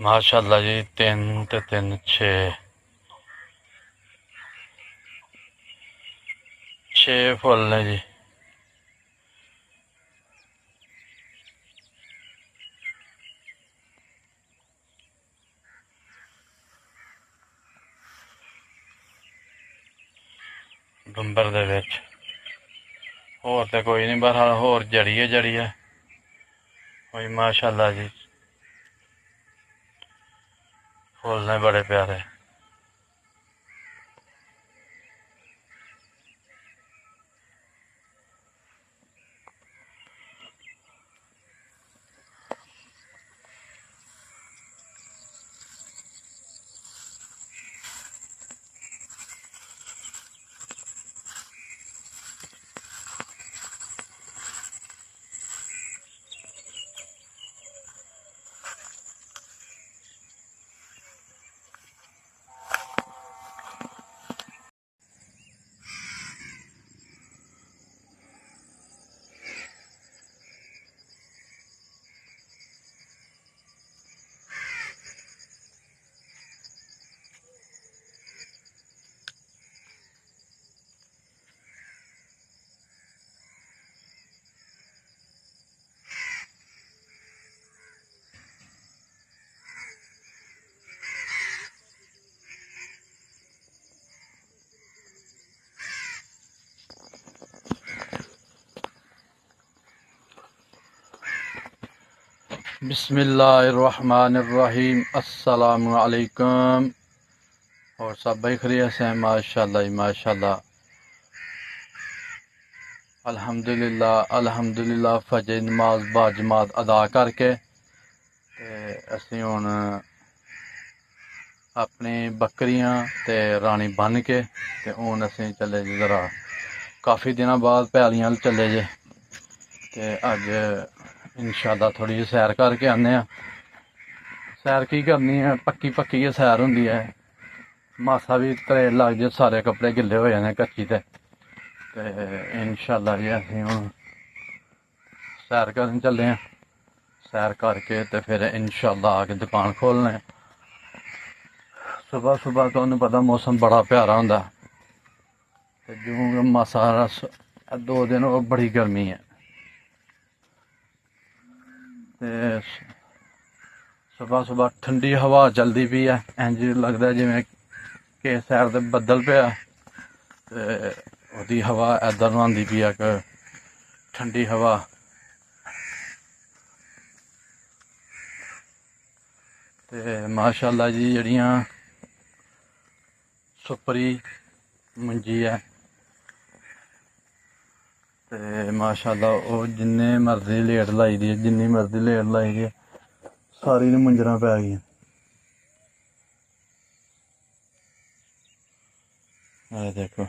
माशाल्लाह जी 3 ते 3 6 6 फुल ने जी। बंबर दे विच होर ते कोई नहीं, बहरहाल होर जड़ी है कोई। माशाल्लाह जी फुल ने बड़े प्यारे। बिस्मिल्लाहिर्रहमानिर्रहीम। अस्सलामु अलैकुम। और सब भाई खैरियत से हैं? माशाल्लाह जी माशाल्लाह। अल्हम्दुलिल्लाह अल्हम्दुलिल्लाह। फजर नमाज बाजमात अदा करके असीं हुण अपनी बकरियां ते रानी बन के ते हुण असीं चले जे जरा काफ़ी दिनों बाद पैलियां चले जे ते अज इंशाअल्लाह थोड़ी जी सैर करके आने। सैर की करनी है, पक्की पक्की गै सैर होंदी है। मासा भी तरेल लग जाए सारे कपड़े गिले हो जाने कच्ची ते इंशाअल्लाह जी असीं हुण सैर करन चले हैं। सैर करके तो फिर इंशाअल्लाह आके दुकान खोलने। सुबह सुबह तुहानूं पता मौसम बड़ा प्यारा होंदा ते जूं मासा 2 दिन हो बड़ी गर्मी है ते सुबह सुबह ठंडी हवा चलती पई है। इंज लगता जिवें कि साइड ते बदल पिया ते ओहदी हवा इधर नूं आंदी पई है ठंडी हवा। ते माशाअल्लाह जी जड़ियां सुपरी मुंजी है ते माशाअल्लाह वो जिन्ने मर्जी लेट लाई दी है, जिन्नी मर्जी लेट लाई दी है, सारी नूं मुंजरां पै गईयां। देखो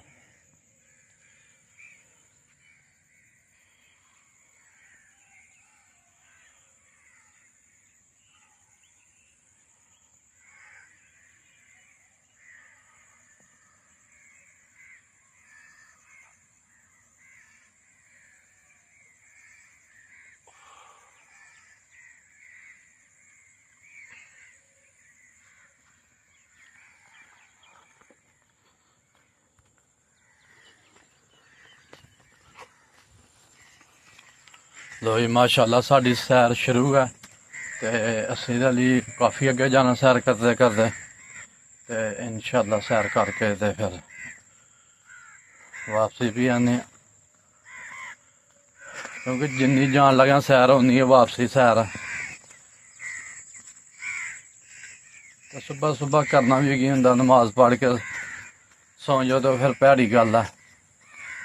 लो जी माशाअल्लाह साड़ी सैर शुरू है ते असीं हली काफ़ी अगे जाना सैर करते करते ते इंशाअल्लाह सैर करके ते फिर वापसी भी आने। क्योंकि जिन्नी जान लगा सैर उन्नी गै वापसी सैर है। तो सुबह सुबह करना भी की होंदा, नमाज पढ़ के सौ जाओ तो फिर भैड़ी गल है।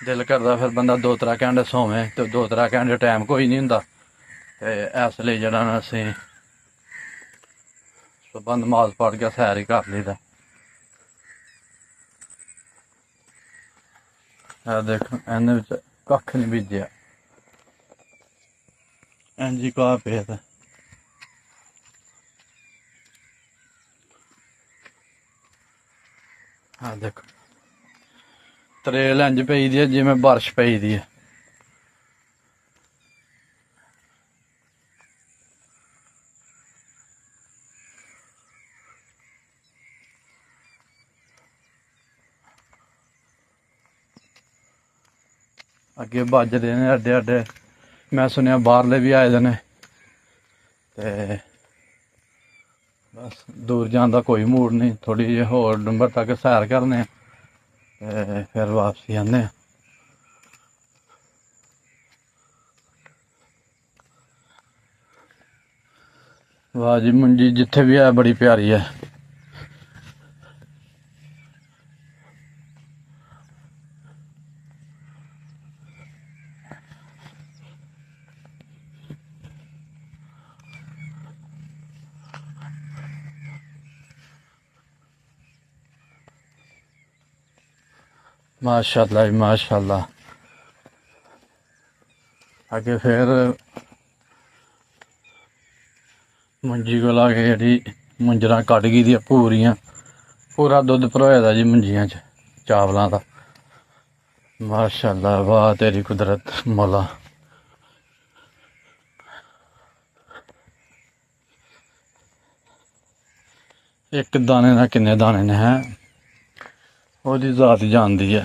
दिल करदा फिर बंदा 2-3 घंटे सोवे तो 2-3 घंटे टाइम कोई नहीं होंदा ते इसलिए जेह्ड़ा ना असीं सुबह नमाज पढ़ के सैर ही कर लीदा। देखो इन्हें बिच कक्ख नहीं बीजेआ, इंज ही घाह पे दा। देखो तरेल इंज पई दी है जिवें बारिश पई दी है। ਅੱਗੇ ਵੱਜਦੇ ਨੇ ਅੱਡੇ ਅੱਡੇ। ਮੈਂ ਸੁਣਿਆ ਬਾਹਰਲੇ ਵੀ ਆਏ ਦੇ ਨੇ ਤੇ ਬਸ ਦੂਰ ਜਾਣ ਦਾ ਕੋਈ ਮੂਡ ਨਹੀਂ। ਥੋੜ੍ਹੀ ਜਿਹੀ ਹੋਰ ਡੁੰਬਰ ਤੱਕ ਸੈਰ ਕਰਨੇ ਤੇ ਫਿਰ ਵਾਪਸੀ ਆਉਂਦੇ ਹਾਂ। ਵਾਹ ਜੀ, ਮੰਜੀ ਜਿੱਥੇ ਵੀ ਹੈ ਬੜੀ ਪਿਆਰੀ ਹੈ। माशाअल्लाह जी माशाअल्लाह। अगे फिर मंजी को लाके जी मंजर कट गई दी पूरियां, पूरा दुध भरोए दा जी मंजियां च चावलों का। माशाअल्लाह, वाह तेरी कुदरत मौला। एक दाने ना किन्ने दाने ने है ओदी जात जानती है।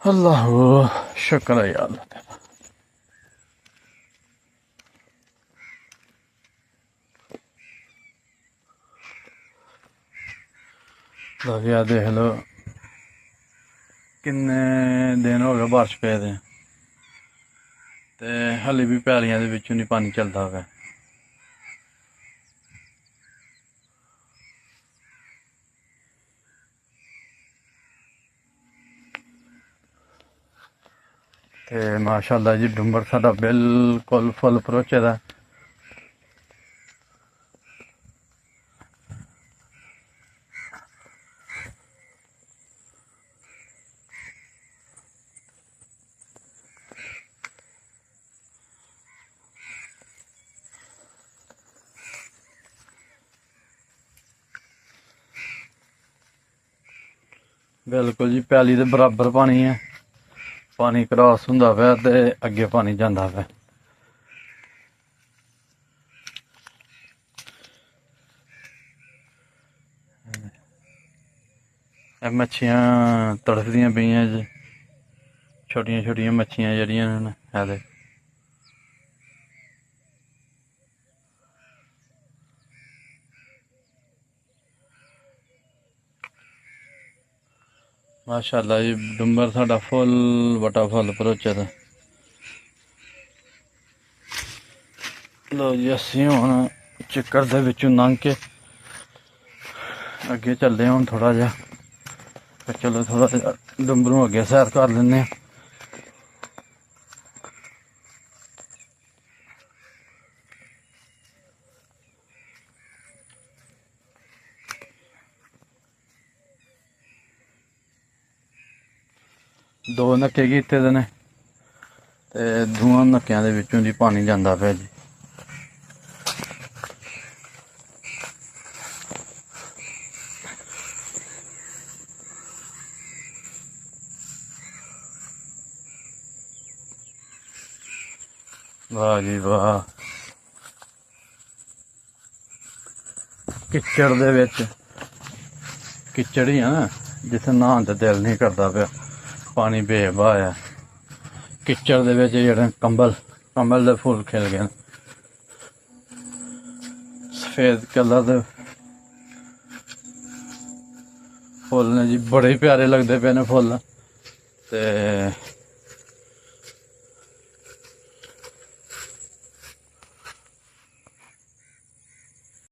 अल्लाह शुक्र है यार। लगे देख लो किन्ने दिन हो गए बारिश पे दे ते हले भी पैलियां दे विचों नहीं पानी चलता है। ते माशाअल्लाह जी डुंबर साडा बिल्कुल फुल भरोचे दा। बिल्कुल जी पैली दे बराबर पानी है। पानी क्रॉस हुंदा पिया ते अगे पानी जांदा पिया। मच्छियां तड़फदियां पईयां जी, छोटियां छोटियां मच्छियां जेहड़ियां न है। माशाअल्लाह जी डुंबर साडा फुल बटा फुल भरोचे दा। लो जी असी हुण चिक्कर दे विचों लंघ के अगे चलदे हुण थोड़ा जिहा। चलो थोड़ा जिहा डुंबरों अगे सैर कर लैने। दो नक्के कीते दे ने ते दोवां नक्कियां दे विचों दी पानी जांदा पिया जी। वाह जी वाह। किचड़ दे विच किचड़ ही है ना जिथे नहान ते दिल नहीं करता पिया। पानी बेबहा है। किचड़ दे विच जेहड़े कंबल दे फुल खिल गए। सफेद कलर दे फुल ने जी बड़े प्यारे लगते पे ने फुल ते